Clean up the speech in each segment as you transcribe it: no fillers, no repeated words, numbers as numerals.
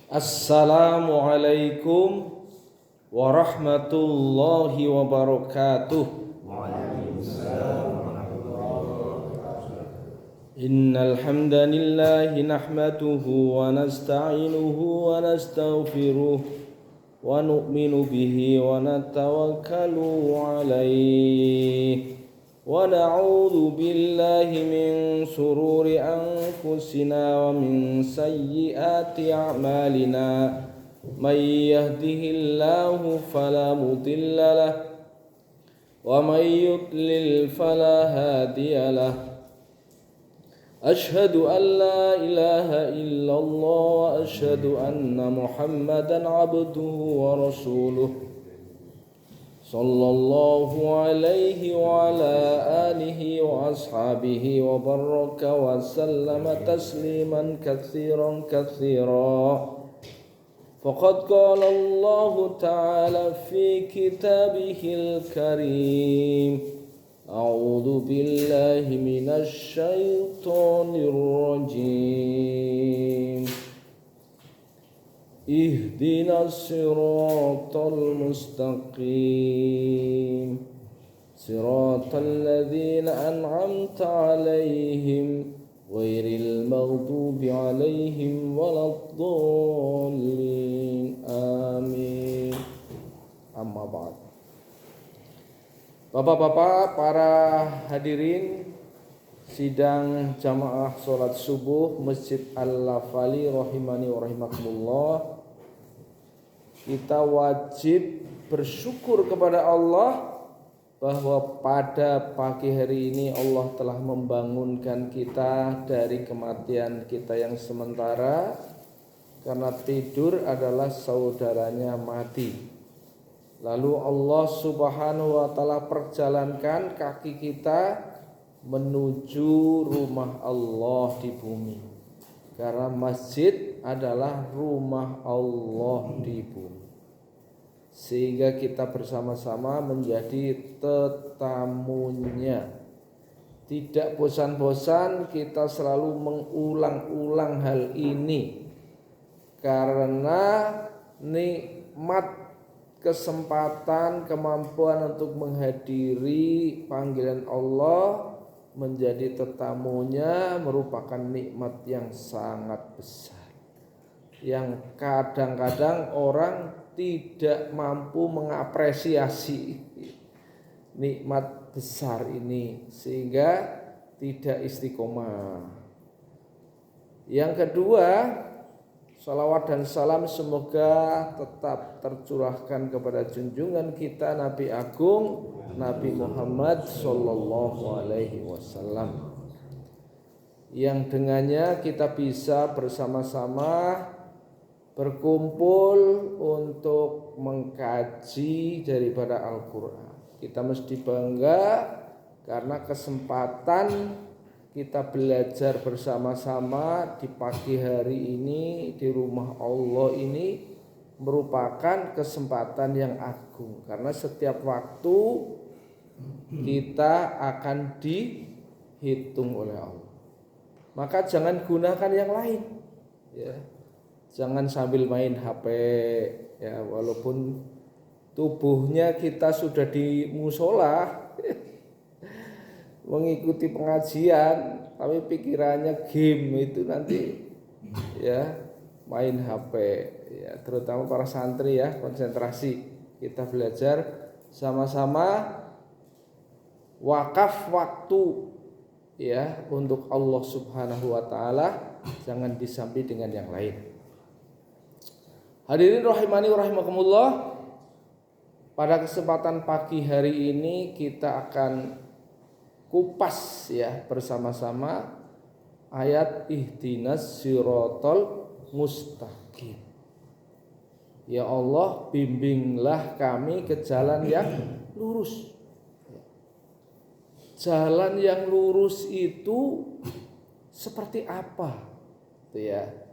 Assalamualaikum warahmatullahi wabarakatuh. Innal hamdalillahi nahmaduhu wa nasta'inuhu wa nastaghfiruh wa nu'minu bihi wa natawakkalu alayhi wa na'udzu billahi min sururi anfusina wa min sayyiati a'malina may yahdihillahu fala mudilla lahu wa may yudlil fala hadiya lahu. Ashhadu an la ilaha illallah wa ashhadu anna Muhammadan abduhu wa rasuluh sallallahu alaihi wa ala alihi wa ashabihi wa baraka wa sallama tasliman katsiran katsira. Faqad qala Allah ta'ala fi kitabihil karim, a'udzu billahi minasy syaithanir rajim. Ihdinas siratal mustaqim, siratal ladzina an'amta 'alaihim ghairil maghdubi 'alaihim waladdallin. Amin. Amma ba'd. Bapak-bapak, para hadirin sidang jamaah sholat subuh Masjid Al-Lafali rahimani wa rahimakumullah. Kita wajib bersyukur kepada Allah bahwa pada pagi hari ini Allah telah membangunkan kita dari kematian kita yang sementara, karena tidur adalah saudaranya mati. Lalu Allah subhanahu wa ta'ala perjalankan kaki kita menuju rumah Allah di bumi, karena masjid adalah rumah Allah di bumi, sehingga kita bersama-sama menjadi tetamunya. Tidak bosan-bosan kita selalu mengulang-ulang hal ini, karena nikmat kesempatan, kemampuan untuk menghadiri panggilan Allah menjadi tetamunya merupakan nikmat yang sangat besar, yang kadang-kadang orang tidak mampu mengapresiasi nikmat besar ini sehingga tidak istiqomah. Yang kedua, salawat dan salam semoga tetap tercurahkan kepada junjungan kita Nabi Agung Nabi Muhammad sallallahu alaihi wasallam, yang dengannya kita bisa bersama-sama berkumpul untuk mengkaji daripada Al-Quran. Kita mesti bangga karena kesempatan kita belajar bersama-sama di pagi hari ini di rumah Allah ini merupakan kesempatan yang agung, karena setiap waktu kita akan dihitung oleh Allah. Maka jangan gunakan yang lain, ya. Jangan sambil main HP, ya, walaupun tubuhnya kita sudah di musola mengikuti pengajian, tapi pikirannya game itu nanti, ya, main HP, ya, terutama para santri, ya, konsentrasi. Kita belajar sama-sama, wakaf waktu, ya, untuk Allah subhanahu wa ta'ala, jangan disambi dengan yang lain. Hadirin rahimani wa rahimakumullah, pada kesempatan pagi hari ini kita akan kupas, ya, bersama-sama ayat ihdinas siratal mustaqim. Ya Allah, bimbinglah kami ke jalan yang lurus. Jalan yang lurus itu seperti apa? Itu, ya.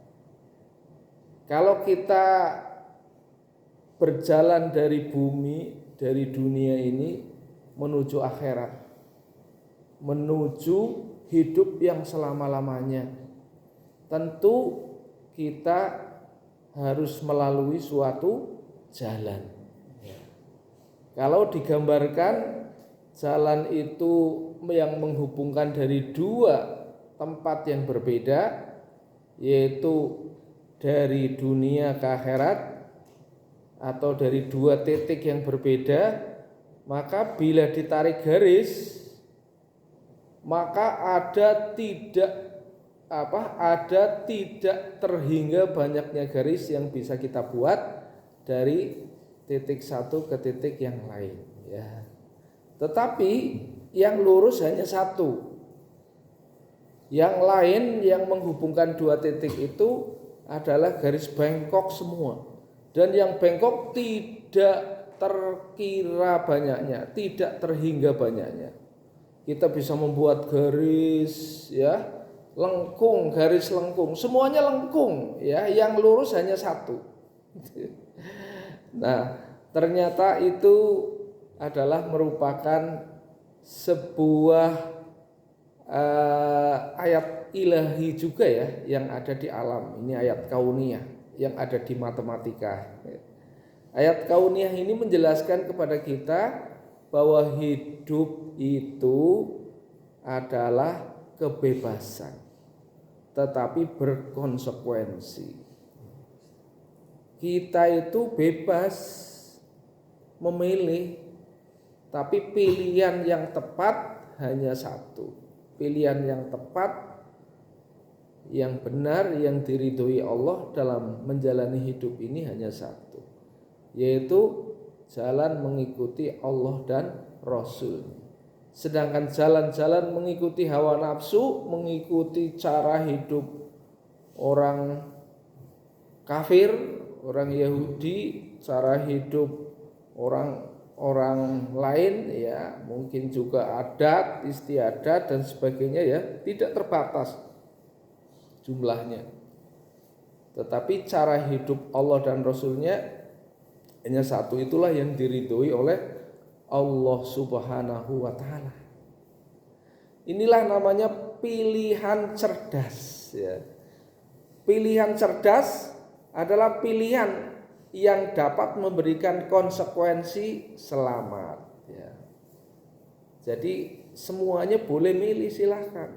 Kalau kita berjalan dari bumi, dari dunia ini menuju akhirat, menuju hidup yang selama-lamanya, tentu kita harus melalui suatu jalan. Kalau digambarkan jalan itu yang menghubungkan dari dua tempat yang berbeda, yaitu dari dunia ke akhirat atau dari dua titik yang berbeda, maka bila ditarik garis, maka ada tidak terhingga banyaknya garis yang bisa kita buat dari titik satu ke titik yang lain, ya. Tetapi yang lurus hanya satu. Yang lain yang menghubungkan dua titik itu adalah garis bengkok semua. Dan yang bengkok tidak terkira banyaknya, tidak terhingga banyaknya. Kita bisa membuat garis, ya, lengkung, garis lengkung, semuanya lengkung, ya. Yang lurus hanya satu. Nah, ternyata itu adalah merupakan sebuah ayat ilahi juga, ya, yang ada di alam. Ini ayat kauniyah yang ada di matematika. Ayat kauniyah ini menjelaskan kepada kita bahwa hidup itu adalah kebebasan, tetapi berkonsekuensi. Kita itu bebas memilih, tapi pilihan yang tepat hanya satu. Pilihan yang tepat, yang benar, yang diridhoi Allah dalam menjalani hidup ini hanya satu, yaitu jalan mengikuti Allah dan Rasul. Sedangkan jalan-jalan mengikuti hawa nafsu, mengikuti cara hidup orang kafir, orang Yahudi, cara hidup orang lain, ya, mungkin juga adat, istiadat dan sebagainya, ya, tidak terbatas jumlahnya. Tetapi cara hidup Allah dan Rasulnya hanya satu, itulah yang diridhoi oleh Allah Subhanahu wa ta'ala. Inilah namanya pilihan cerdas, ya. Pilihan cerdas adalah pilihan yang dapat memberikan konsekuensi selamat, ya. Jadi semuanya boleh milih, silahkan.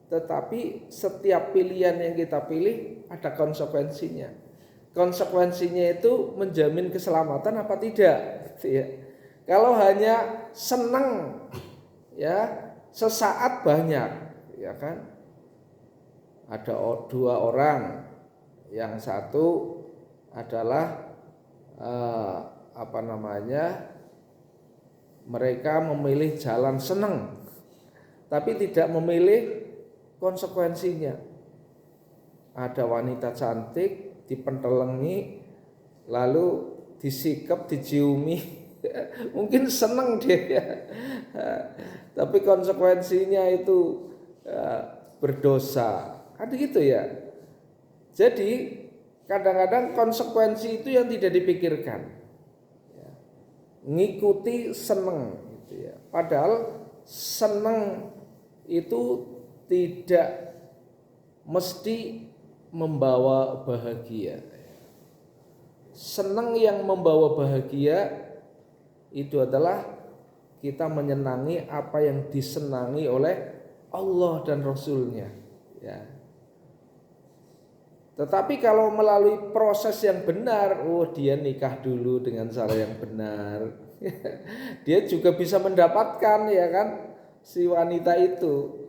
Tetapi setiap pilihan yang kita pilih ada konsekuensinya. Konsekuensinya itu menjamin keselamatan apa tidak, gitu, ya. Kalau hanya senang, ya, sesaat banyak, ya kan. Ada dua orang, yang satu adalah mereka memilih jalan senang, tapi tidak memilih konsekuensinya. Ada wanita cantik dipentelengi, lalu disikap, diciumi, mungkin senang dia, tapi konsekuensinya itu berdosa, kan gitu, ya. Jadi kadang-kadang konsekuensi itu yang tidak dipikirkan, ya. Ngikuti seneng, gitu, ya. Padahal seneng itu tidak mesti membawa bahagia. Seneng yang membawa bahagia itu adalah kita menyenangi apa yang disenangi oleh Allah dan Rasulnya, ya. Tetapi kalau melalui proses yang benar, dia nikah dulu dengan cara yang benar, dia juga bisa mendapatkan, ya kan, si wanita itu.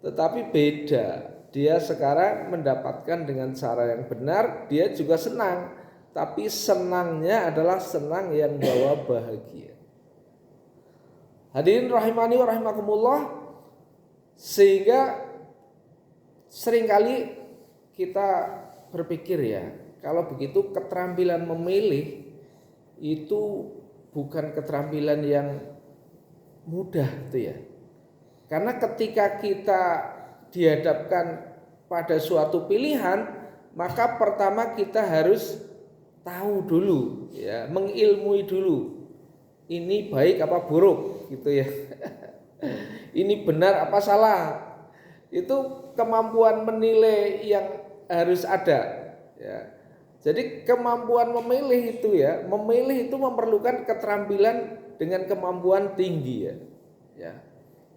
Tetapi beda, dia sekarang mendapatkan dengan cara yang benar, dia juga senang, tapi senangnya adalah senang yang bawa bahagia. Hadirin rahimani wa rahimakumullah, sehingga seringkali kita berpikir, ya, kalau begitu keterampilan memilih itu bukan keterampilan yang mudah, itu, ya. Karena ketika kita dihadapkan pada suatu pilihan, maka pertama kita harus tahu dulu, ya, mengilmui dulu. Ini baik apa buruk, gitu, ya. Ini benar apa salah. Itu kemampuan menilai yang harus ada, ya. Jadi kemampuan memilih itu ya, memilih itu memerlukan keterampilan dengan kemampuan tinggi ya. Ya.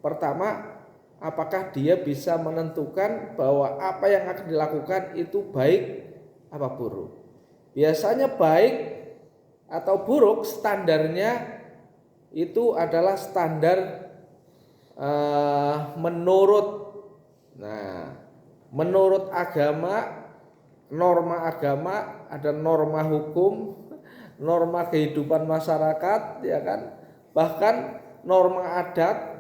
Pertama, apakah dia bisa menentukan bahwa apa yang akan dilakukan itu baik apa buruk. Biasanya baik atau buruk standarnya itu adalah standar menurut agama, norma agama, ada norma hukum, norma kehidupan masyarakat, ya kan? Bahkan norma adat.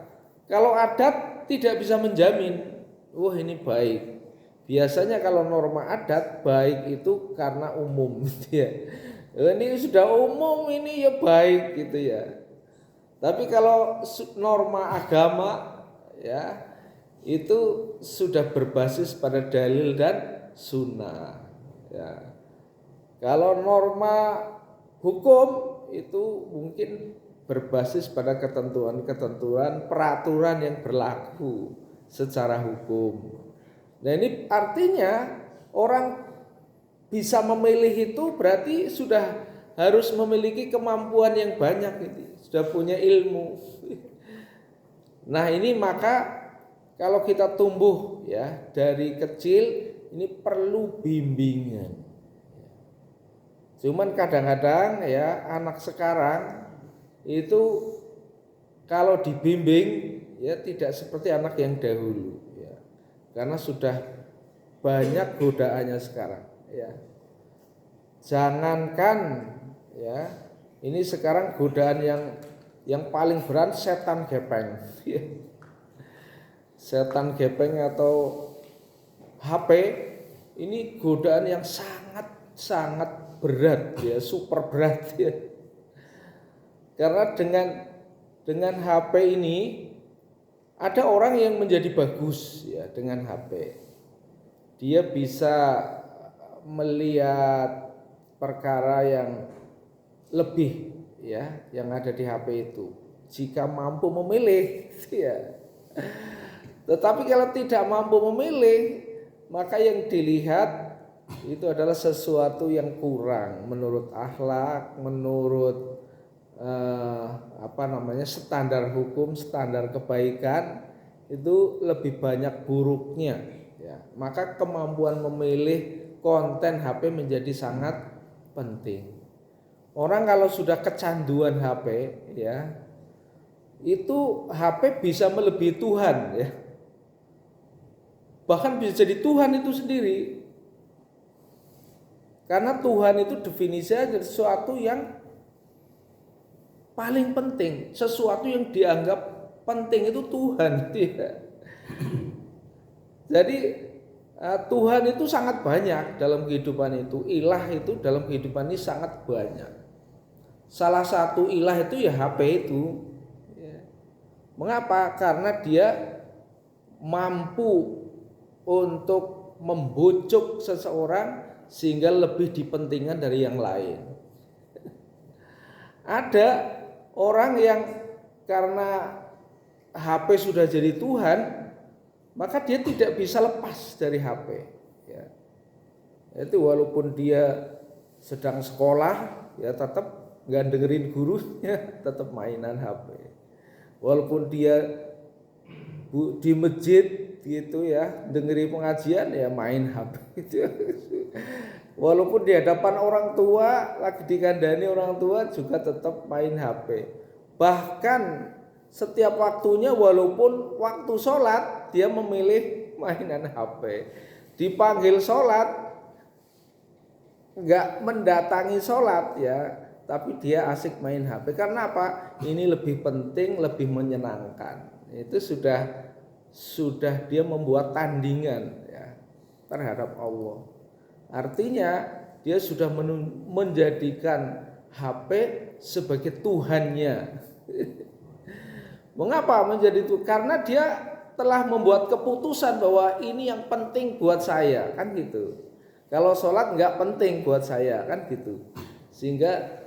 Kalau adat tidak bisa menjamin, wah ini baik. Biasanya kalau norma adat baik itu karena umum, gitu ya. Ini sudah umum, ini ya baik gitu ya. Tapi kalau norma agama ya itu sudah berbasis pada dalil dan sunnah. Ya. Kalau norma hukum itu mungkin berbasis pada ketentuan-ketentuan peraturan yang berlaku secara hukum. Nah ini artinya orang bisa memilih itu berarti sudah harus memiliki kemampuan yang banyak gitu. Sudah punya ilmu. Nah ini maka kalau kita tumbuh ya dari kecil ini perlu bimbingan. Cuman kadang-kadang ya anak sekarang itu kalau dibimbing ya tidak seperti anak yang dahulu ya. Karena sudah banyak godaannya sekarang ya. Jangankan ya ini sekarang godaan yang paling berat setan gepeng. Setan gepeng atau HP ini godaan yang sangat berat ya, super berat ya. Karena dengan HP ini ada orang yang menjadi bagus ya dengan HP. Dia bisa melihat perkara yang lebih ya yang ada di HP itu jika mampu memilih ya. Tetapi kalau tidak mampu memilih maka yang dilihat itu adalah sesuatu yang kurang menurut akhlak, menurut standar hukum, standar kebaikan itu lebih banyak buruknya ya. Maka kemampuan memilih konten HP menjadi sangat penting. Orang kalau sudah kecanduan HP ya, itu HP bisa melebihi Tuhan ya. Bahkan bisa jadi Tuhan itu sendiri. Karena Tuhan itu definisinya sesuatu yang paling penting, sesuatu yang dianggap penting itu Tuhan ya. Jadi Tuhan itu sangat banyak dalam kehidupan itu, ilah itu dalam kehidupan ini sangat banyak. Salah satu ilah itu ya HP itu. Mengapa? Karena dia mampu untuk membujuk seseorang sehingga lebih dipentingkan dari yang lain. Ada orang yang karena HP sudah jadi Tuhan, maka dia tidak bisa lepas dari HP. Ya. Itu walaupun dia sedang sekolah, ya tetap nggak dengerin gurunya, tetap mainan HP. Walaupun dia di masjid gitu ya, dengerin pengajian ya main HP gitu. Walaupun di hadapan orang tua, lagi dikandani orang tua juga tetap main HP. Bahkan setiap waktunya walaupun waktu sholat dia memilih mainan HP. Dipanggil sholat nggak mendatangi sholat ya, tapi dia asik main HP. Karena apa? Ini lebih penting, lebih menyenangkan. Itu sudah dia membuat tandingan ya terhadap Allah. Artinya dia sudah menjadikan HP sebagai Tuhannya. Mengapa menjadi itu? Karena dia telah membuat keputusan bahwa ini yang penting buat saya, kan gitu. Kalau sholat nggak penting buat saya, kan gitu. Sehingga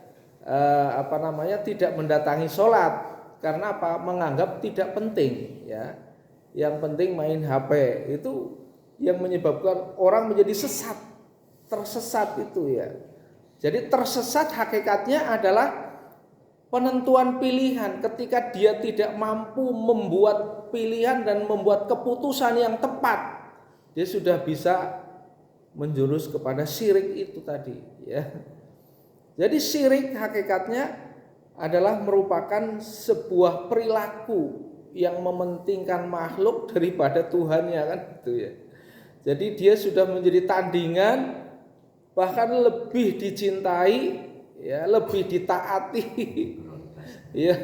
tidak mendatangi sholat. Karena apa? Menganggap tidak penting, ya. Yang penting main HP itu yang menyebabkan orang menjadi sesat. tersesat itu ya. Jadi tersesat hakikatnya adalah penentuan pilihan. Ketika dia tidak mampu membuat pilihan dan membuat keputusan yang tepat, dia sudah bisa menjurus kepada syirik itu tadi ya. Jadi syirik hakikatnya adalah merupakan sebuah perilaku yang mementingkan makhluk daripada Tuhannya kan gitu ya. Jadi dia sudah menjadi tandingan, bahkan lebih dicintai ya, lebih ditaati ya,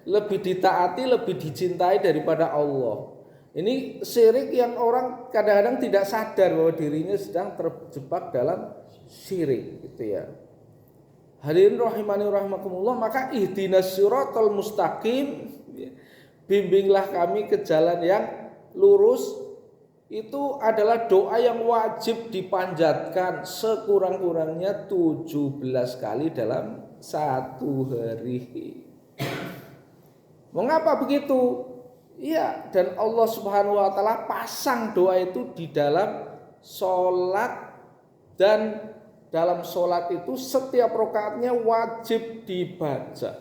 lebih ditaati, lebih dicintai daripada Allah. Ini syirik yang orang kadang-kadang tidak sadar bahwa dirinya sedang terjebak dalam syirik gitu ya. Hadirin rahimani rahimakumullah, maka ihdinas siratal mustaqim, bimbinglah kami ke jalan yang lurus, itu adalah doa yang wajib dipanjatkan sekurang-kurangnya 17 kali dalam satu hari. Mengapa begitu? Iya, dan Allah Subhanahu wa taala pasang doa itu di dalam sholat, dan dalam sholat itu setiap rakaatnya wajib dibaca.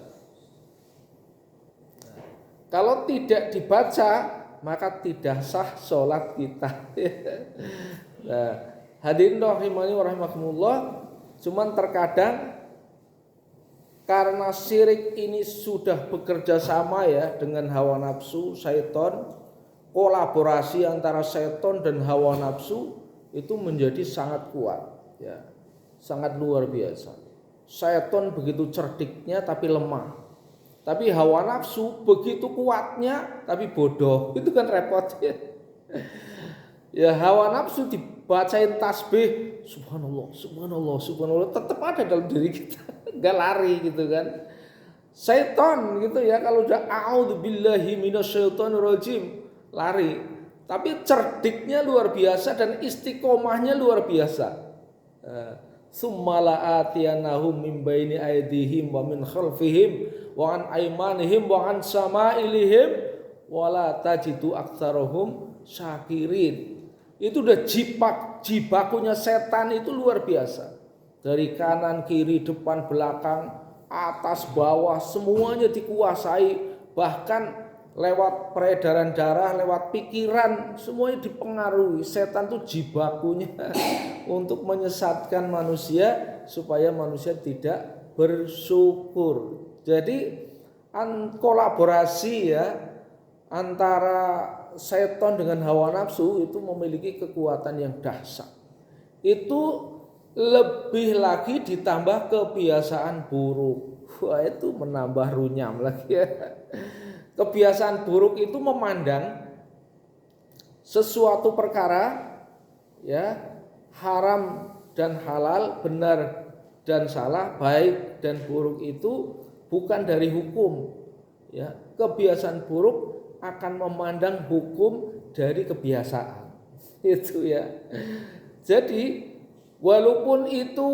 Kalau tidak dibaca maka tidak sah sholat kita. Nah, hadirin rahimani wa rahimakumullah, cuman terkadang karena syirik ini sudah bekerja sama ya dengan hawa nafsu, syaitan, kolaborasi antara syaitan dan hawa nafsu itu menjadi sangat kuat ya, sangat luar biasa. Syaitan begitu cerdiknya tapi lemah, tapi hawa nafsu begitu kuatnya tapi bodoh. Itu kan repot ya. Ya hawa nafsu dibacain tasbih subhanallah, subhanallah, subhanallah, tetap ada dalam diri kita, nggak lari gitu kan. Syaitan gitu ya, kalau udah a'udzubillahi minasyaitonirrajim lari, tapi cerdiknya luar biasa dan istiqomahnya luar biasa. Summala atiyanahum min baini aydihim wa min khalfihim wa an aymanihim wa an samailihim wa la tajidu aktsarahum syakirin. Itu udah jibakunya setan itu luar biasa. Dari kanan, kiri, depan, belakang, atas, bawah, semuanya dikuasai. Bahkan lewat peredaran darah, lewat pikiran, semuanya dipengaruhi. Setan itu jibakunya untuk menyesatkan manusia supaya manusia tidak bersyukur. Jadi kolaborasi ya antara setan dengan hawa nafsu itu memiliki kekuatan yang dahsyat. Itu lebih lagi ditambah kebiasaan buruk. Wah, itu menambah runyam lagi ya. Kebiasaan buruk itu memandang sesuatu perkara ya, haram dan halal, benar dan salah, baik dan buruk itu bukan dari hukum ya. Kebiasaan buruk akan memandang hukum dari kebiasaan. Itu ya. Jadi walaupun itu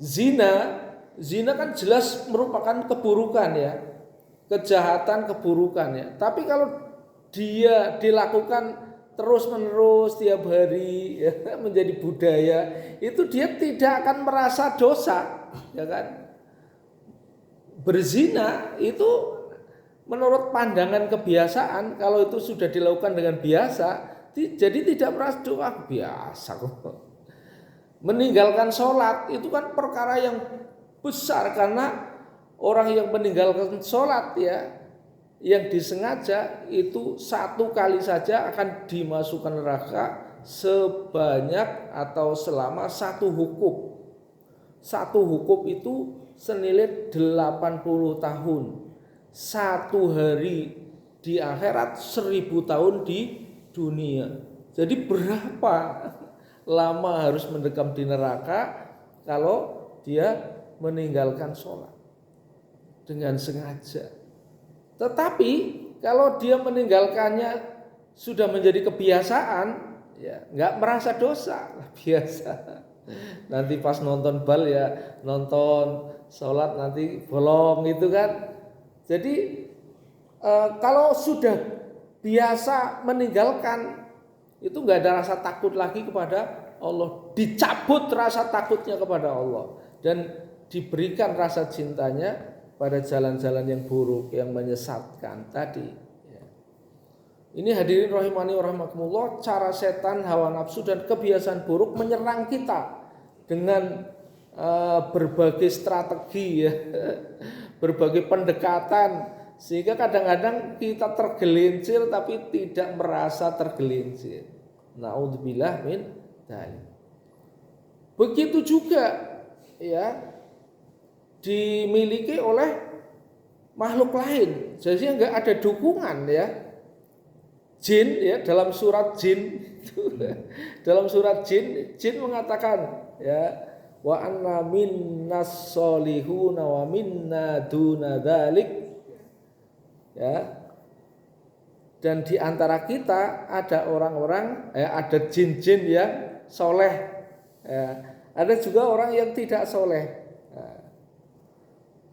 zina kan jelas merupakan keburukan ya. Kejahatan, keburukan ya. Tapi kalau dia dilakukan terus-menerus tiap hari ya, menjadi budaya, itu dia tidak akan merasa dosa, ya kan? Berzina itu menurut pandangan kebiasaan, kalau itu sudah dilakukan dengan biasa, jadi tidak merasa doa biasa kok. Meninggalkan sholat itu kan perkara yang besar, karena orang yang meninggalkan sholat ya, yang disengaja itu satu kali saja akan dimasukkan neraka sebanyak atau selama satu hukum. Satu hukum itu senilai 80 tahun. Satu hari di akhirat 1000 tahun di dunia. Jadi berapa lama harus mendekam di neraka kalau dia meninggalkan sholat dengan sengaja. Tetapi kalau dia meninggalkannya sudah menjadi kebiasaan, ya nggak merasa dosa, biasa. Nanti pas nonton bal ya nonton, sholat nanti bolong gitu kan. Jadi kalau sudah biasa meninggalkan itu nggak ada rasa takut lagi kepada Allah, dicabut rasa takutnya kepada Allah dan diberikan rasa cintanya pada jalan-jalan yang buruk, yang menyesatkan tadi. Ini hadirin rahimani wa rahimakumullah, cara setan, hawa nafsu dan kebiasaan buruk menyerang kita dengan berbagai strategi ya, berbagai pendekatan, sehingga kadang-kadang kita tergelincir tapi tidak merasa tergelincir. Naudzubillah min dzalik. Begitu juga ya dimiliki oleh makhluk lain. Jadi enggak ada dukungan ya. Jin ya, dalam surat jin dalam surat jin mengatakan ya, wa anna minnas solihuna wa minna duna dzalik ya. Dan di antara kita ada orang-orang ada jin-jin yang soleh ya. Ada juga orang yang tidak soleh.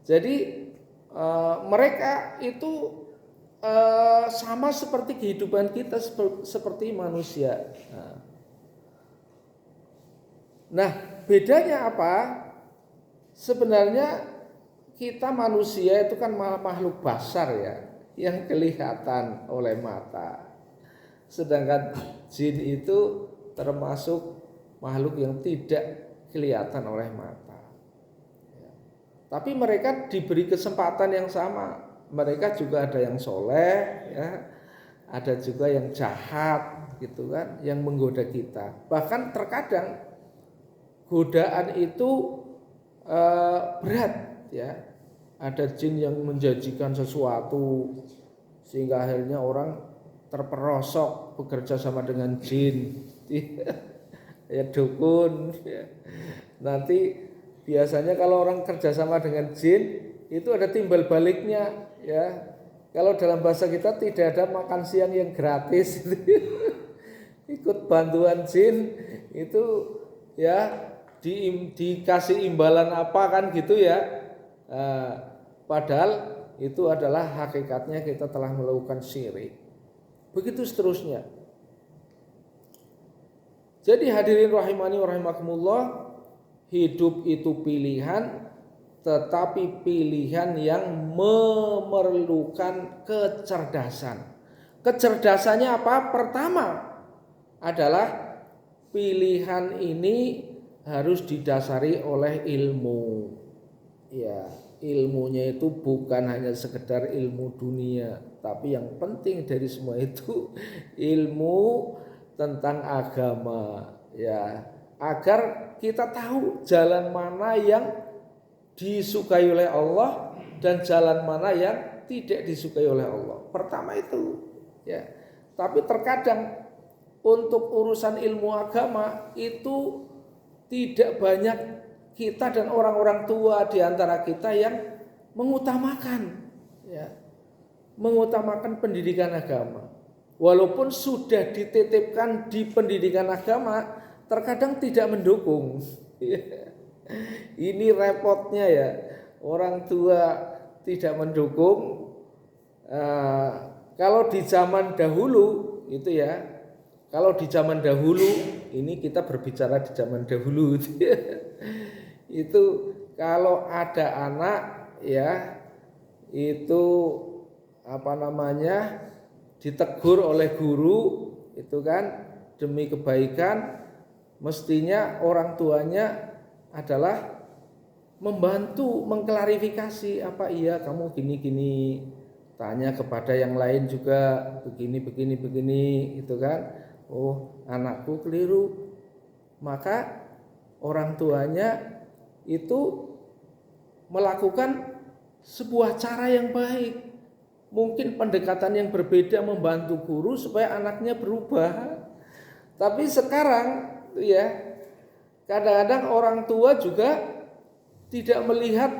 Jadi mereka itu sama seperti kehidupan kita, seperti manusia. Nah, bedanya apa? Sebenarnya kita manusia itu kan makhluk basar ya, yang kelihatan oleh mata. Sedangkan jin itu termasuk makhluk yang tidak kelihatan oleh mata. Tapi mereka diberi kesempatan yang sama. Mereka juga ada yang soleh, ya, ada juga yang jahat, gitu kan, yang menggoda kita. Bahkan terkadang godaan itu berat, ya. Ada jin yang menjanjikan sesuatu sehingga akhirnya orang terperosok bekerja sama dengan jin, ya dukun. Ya. Nanti biasanya kalau orang kerjasama dengan jin itu ada timbal baliknya. Ya, kalau dalam bahasa kita tidak ada makan siang yang gratis. Ikut bantuan jin itu ya dikasih imbalan apa kan gitu ya. Padahal itu adalah hakikatnya kita telah melakukan syirik. Begitu seterusnya. Jadi hadirin rahimani wa rahimakumullah, hidup itu pilihan, tetapi pilihan yang memerlukan kecerdasan. Kecerdasannya apa? Pertama adalah pilihan ini harus didasari oleh ilmu. Ya, ilmunya itu bukan hanya sekedar ilmu dunia, tapi yang penting dari semua itu ilmu tentang agama, ya, agar kita tahu jalan mana yang disukai oleh Allah dan jalan mana yang tidak disukai oleh Allah. Pertama itu, ya. Tapi terkadang untuk urusan ilmu agama itu tidak banyak kita dan orang-orang tua di antara kita yang mengutamakan, ya, mengutamakan pendidikan agama. Walaupun sudah dititipkan di pendidikan agama, terkadang tidak mendukung. Ini repotnya ya, orang tua tidak mendukung. Kalau di zaman dahulu itu ya, kalau di zaman dahulu, ini kita berbicara di zaman dahulu itu kalau ada anak ya itu apa namanya ditegur oleh guru itu kan demi kebaikan, mestinya orang tuanya adalah membantu mengklarifikasi, apa iya kamu gini-gini, tanya kepada yang lain juga begini gitu kan. Oh, anakku keliru. Maka orang tuanya itu melakukan sebuah cara yang baik. Mungkin pendekatan yang berbeda membantu guru supaya anaknya berubah. Tapi sekarang ya kadang-kadang orang tua juga tidak melihat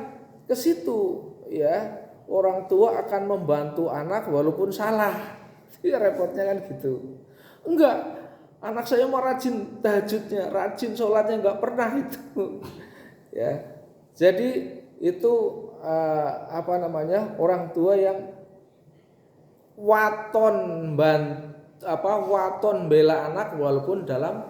ke situ, ya. Orang tua akan membantu anak walaupun salah. Ya repotnya kan gitu. Enggak, anak saya mau rajin tahajudnya, rajin sholatnya, enggak pernah itu. Ya. Jadi itu orang tua yang waton bela anak walaupun dalam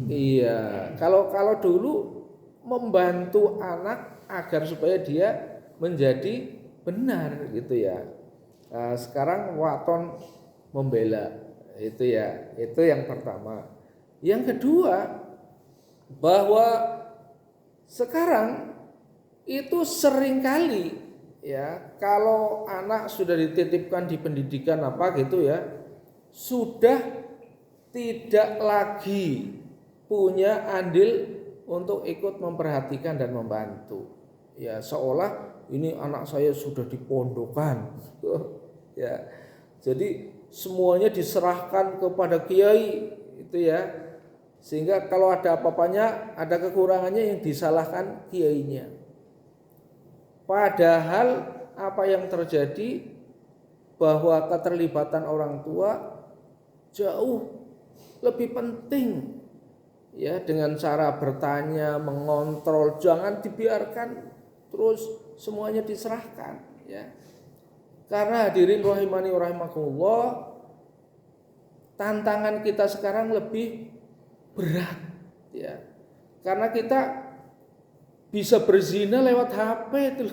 Iya, kalau dulu membantu anak agar supaya dia menjadi benar gitu ya. Nah, sekarang waton membela itu ya, itu yang pertama. Yang kedua, bahwa sekarang itu seringkali ya kalau anak sudah dititipkan di pendidikan apa gitu ya, sudah tidak lagi punya andil untuk ikut memperhatikan dan membantu. Ya seolah ini anak saya sudah dipondokan. Ya. Jadi semuanya diserahkan kepada kiai itu ya. Sehingga kalau ada apa-apanya, ada kekurangannya yang disalahkan kiainya. Padahal apa yang terjadi bahwa keterlibatan orang tua jauh lebih penting ya, dengan cara bertanya, mengontrol, jangan dibiarkan terus semuanya diserahkan ya. Karena hadirin rahimani rahimakumullah, tantangan kita sekarang lebih berat ya. Karena kita bisa berzina lewat HP itu.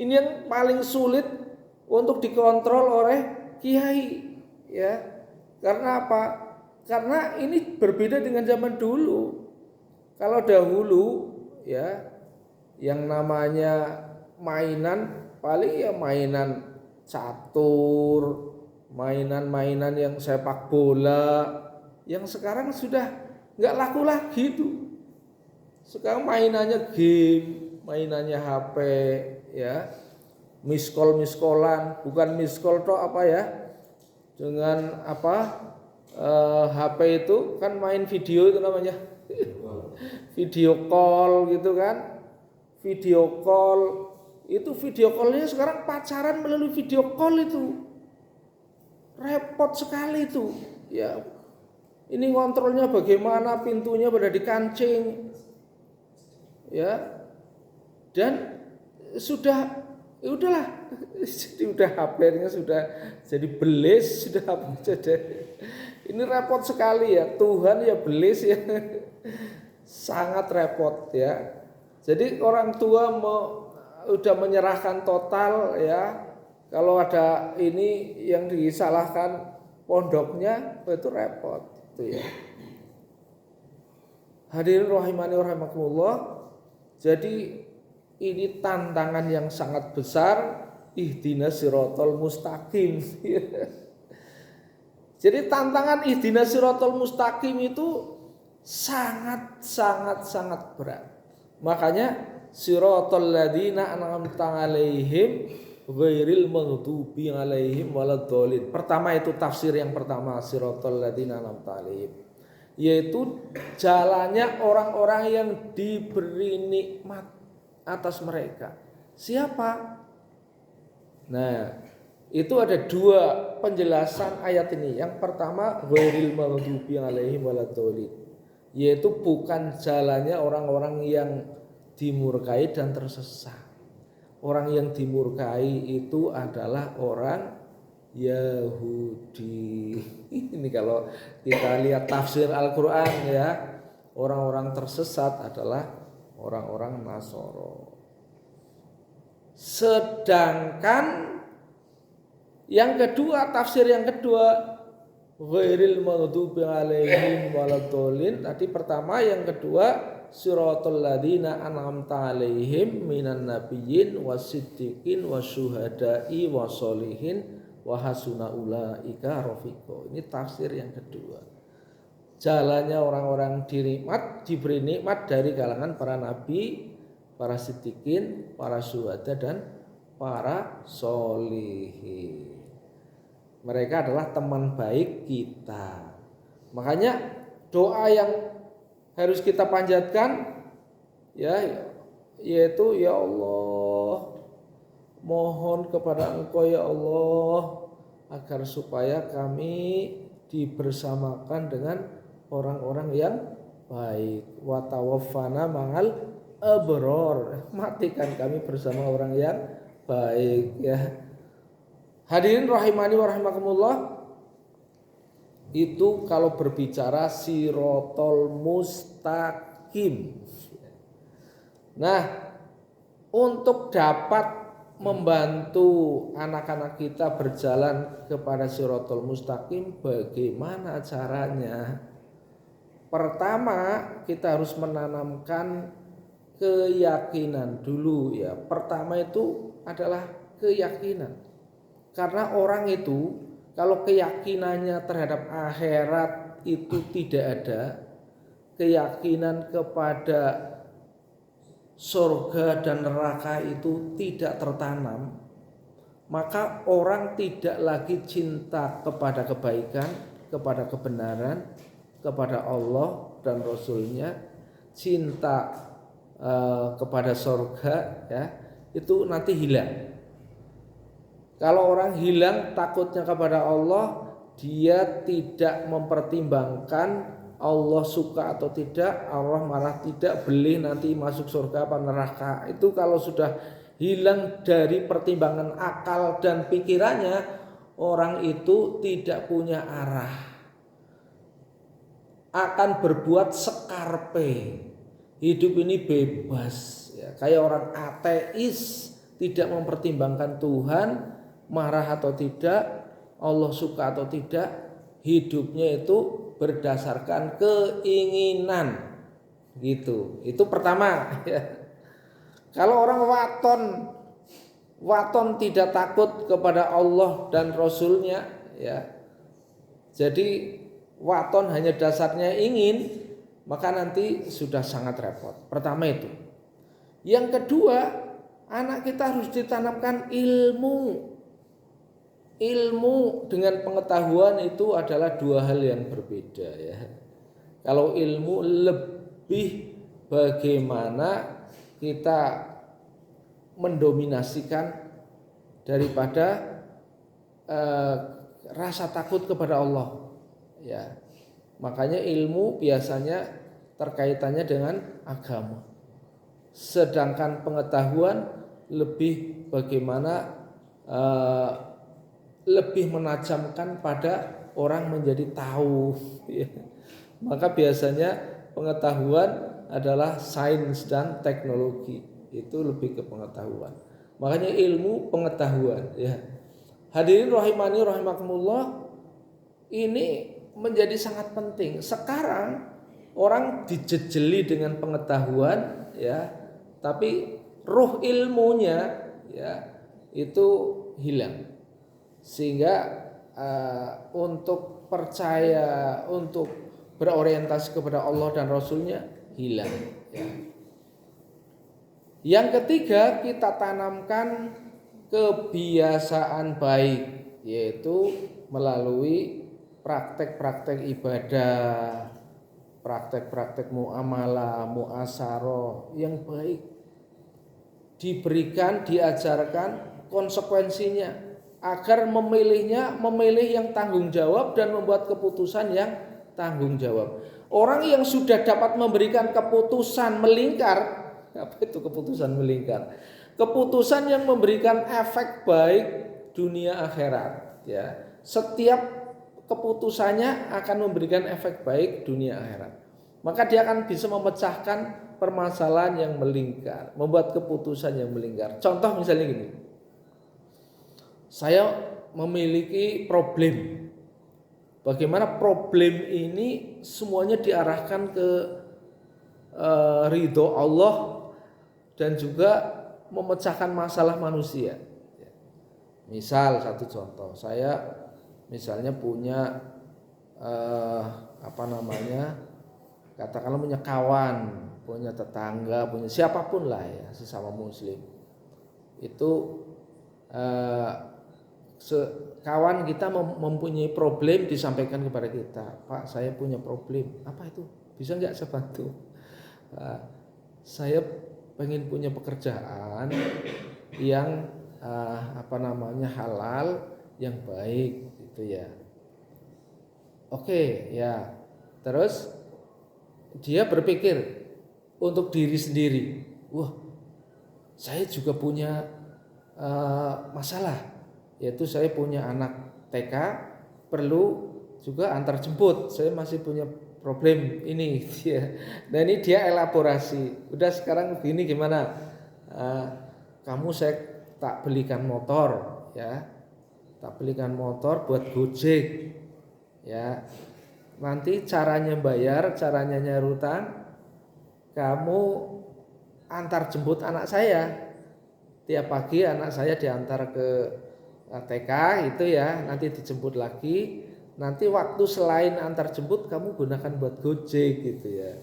Ini yang paling sulit untuk dikontrol oleh kiai ya. Karena apa? Karena ini berbeda dengan zaman dulu. Kalau dahulu ya yang namanya mainan paling ya mainan catur, mainan-mainan yang sepak bola. Yang sekarang sudah nggak laku lagi itu. Sekarang mainannya game, mainannya HP ya. Miskol-miskolan, bukan miskol toh apa ya? Dengan apa? HP itu kan main video itu namanya. Video call gitu kan. Video call itu, video callnya sekarang pacaran melalui video call itu. Repot sekali itu ya. Ini kontrolnya bagaimana, pintunya pada dikancing ya. Dan sudah ya udahlah, jadi udah HP-nya sudah jadi belis, sudah apa saja. Ini repot sekali ya, Tuhan ya belis ya. Sangat repot ya. Jadi orang tua udah menyerahkan total ya. Kalau ada ini yang disalahkan pondoknya, itu repot itu ya. Hadirin rahimani rahimakumullah. Jadi ini tantangan yang sangat besar, ihdinas siratal mustaqim. Jadi tantangan ihdinas siratal mustaqim itu sangat berat. Makanya siratal ladzina an'amta 'alaihim ghairil maghdubi 'alaihim waladdallin. Pertama itu tafsir yang pertama, siratal ladzina an'amta 'alaihim, yaitu jalannya orang-orang yang diberi nikmat atas mereka. Siapa? Nah, itu ada dua penjelasan ayat ini. Yang pertama, ghairil maghdubi 'alaihim waladdallin, yaitu bukan jalannya orang-orang yang dimurkai dan tersesat. Orang yang dimurkai itu adalah orang Yahudi. Ini kalau kita lihat tafsir Al-Quran ya, orang-orang tersesat adalah orang-orang Nasoro. Sedangkan yang kedua, tafsir yang kedua, ghairil maghdubi 'alaihim waladdallin. Tadi pertama, yang kedua siratal ladzina an'amta 'alaihim minan nabiyyin wasiddiqin wasyuhada'i wassolihin wa hasuna ulaika rafiqa. Ini tafsir yang kedua. Jalannya orang-orang diberi nikmat dari kalangan para nabi, para siddiqin, para syuhada dan para solihin. Mereka adalah teman baik kita. Makanya doa yang harus kita panjatkan ya, yaitu ya Allah, mohon kepada Engkau ya Allah agar supaya kami dibersamakan dengan orang-orang yang baik. Wa tawaffana ma'al abror, matikan kami bersama orang yang baik ya. Hadirin rahimani wa rahimakumullah. itu kalau berbicara sirotol mustaqim. Nah, untuk dapat membantu anak-anak kita berjalan kepada sirotol mustaqim, bagaimana caranya? Pertama, kita harus menanamkan keyakinan dulu ya. Pertama itu adalah keyakinan. Karena orang itu kalau keyakinannya terhadap akhirat itu tidak ada, keyakinan kepada surga dan neraka itu tidak tertanam, maka orang tidak lagi cinta kepada kebaikan, kepada kebenaran, kepada Allah dan Rasulnya, cinta kepada surga ya, itu nanti hilang. Kalau orang hilang takutnya kepada Allah, dia tidak mempertimbangkan Allah suka atau tidak, Allah malah tidak, boleh nanti masuk surga apa neraka. Itu kalau sudah hilang dari pertimbangan akal dan pikirannya, orang itu tidak punya arah, akan berbuat sekarpe. Hidup ini bebas ya. Kayak orang ateis, tidak mempertimbangkan Tuhan, marah atau tidak, Allah suka atau tidak, hidupnya itu berdasarkan keinginan gitu. Itu pertama ya. Kalau orang waton tidak takut kepada Allah dan Rasulnya ya, jadi waton hanya dasarnya ingin, maka nanti sudah sangat repot. Pertama itu. Yang kedua, anak kita harus ditanamkan ilmu. Ilmu dengan pengetahuan itu adalah dua hal yang berbeda ya. Kalau ilmu lebih bagaimana kita mendominasikan daripada rasa takut kepada Allah ya. Makanya ilmu biasanya terkaitannya dengan agama. Sedangkan pengetahuan lebih bagaimana lebih menajamkan pada orang menjadi tahu ya. Maka biasanya pengetahuan adalah sains dan teknologi, itu lebih ke pengetahuan. Makanya ilmu pengetahuan ya. Hadirin rahimani rahimakumullah, ini menjadi sangat penting. Sekarang orang dijejeli dengan pengetahuan ya, tapi ruh ilmunya ya itu hilang. Sehingga untuk percaya, untuk berorientasi kepada Allah dan Rasulnya hilang ya. Yang ketiga, kita tanamkan kebiasaan baik, yaitu melalui praktek-praktek ibadah, praktek-praktek muamalah, muasaroh yang baik. Diberikan, diajarkan konsekuensinya, agar memilih yang tanggung jawab dan membuat keputusan yang tanggung jawab. Orang yang sudah dapat memberikan keputusan melingkar, apa itu keputusan melingkar? Keputusan yang memberikan efek baik dunia akhirat ya. Setiap keputusannya akan memberikan efek baik dunia akhirat. Maka dia akan bisa memecahkan permasalahan yang melingkar, membuat keputusan yang melingkar. Contoh misalnya gini. Saya memiliki problem. Bagaimana problem ini semuanya diarahkan ke ridho Allah dan juga memecahkan masalah manusia. Misal satu contoh, saya misalnya punya katakanlah punya kawan, punya tetangga, punya siapapun lah ya, sesama muslim. Itu kawan kita mempunyai problem, disampaikan kepada kita, Pak, saya punya problem. Apa itu? Bisa nggak saya bantu? Saya pengen punya pekerjaan yang halal, yang baik gitu ya. Oke ya. Terus dia berpikir untuk diri sendiri. Wah, saya juga punya masalah, yaitu saya punya anak TK, perlu juga antar jemput. Saya masih punya problem ini. Nah ini dia elaborasi. Udah sekarang begini gimana? Kamu saya tak belikan motor, ya. Tak belikan motor buat Gojek, ya. Nanti caranya bayar, caranya nyari utang, kamu antar jemput anak saya. Tiap pagi anak saya diantar ke TK itu ya, nanti dijemput lagi. Nanti waktu selain antar jemput kamu gunakan buat Gojek gitu ya.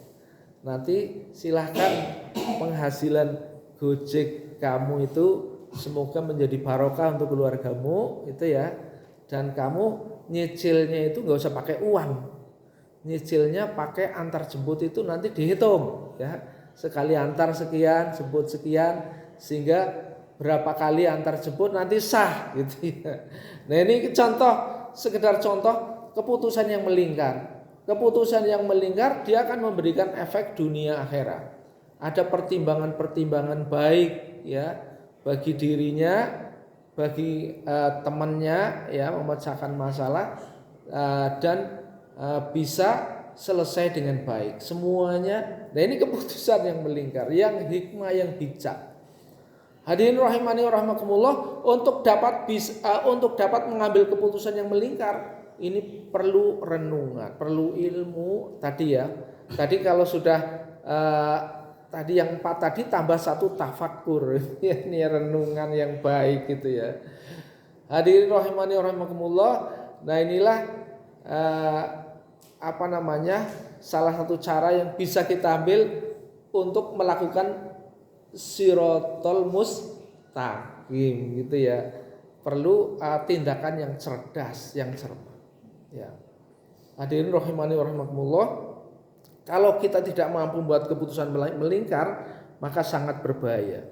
Nanti silahkan penghasilan Gojek kamu itu semoga menjadi barokah untuk keluargamu itu ya. Dan kamu nyicilnya itu nggak usah pakai uang, nyicilnya pakai antar jemput itu nanti dihitung ya. Sekali antar sekian, jemput sekian, sehingga berapa kali antar jemput nanti sah gitu ya. Nah ini contoh, sekedar contoh keputusan yang melingkar. Keputusan yang melingkar dia akan memberikan efek dunia akhirat. Ada pertimbangan-pertimbangan baik ya bagi dirinya, bagi temannya ya, memecahkan masalah dan bisa selesai dengan baik semuanya. Nah ini keputusan yang melingkar, yang hikmah, yang bijak. Hadirin rahimani wa rahimakumullah, untuk dapat mengambil keputusan yang melingkar ini perlu renungan, perlu ilmu tadi ya. Tadi kalau sudah tadi yang 4 tadi tambah 1 tafakur. Ini renungan yang baik gitu ya. Hadirin rahimani wa rahimakumullah. Nah inilah salah satu cara yang bisa kita ambil untuk melakukan sirotol mustaqim gitu ya. Perlu tindakan yang cerdas, yang cermat ya. Hadirin rahimani wa rahimakumullah, kalau kita tidak mampu membuat keputusan melingkar maka sangat berbahaya.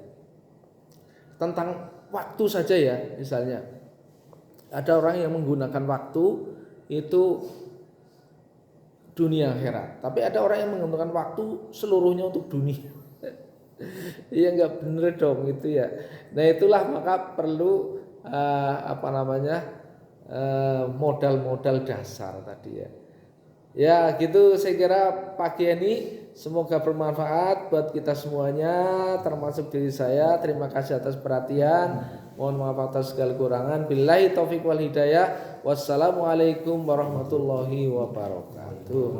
Tentang waktu saja ya, misalnya ada orang yang menggunakan waktu itu dunia akhirat, tapi ada orang yang menggunakan waktu seluruhnya untuk dunia. Iya nggak bener dong itu ya. Nah itulah maka perlu modal-modal dasar tadi ya. Ya gitu saya kira pagi ini semoga bermanfaat buat kita semuanya termasuk diri saya. Terima kasih atas perhatian. Mohon maaf atas segala kurangan. Billahi taufiq wal hidayah. Wassalamualaikum warahmatullahi wabarakatuh.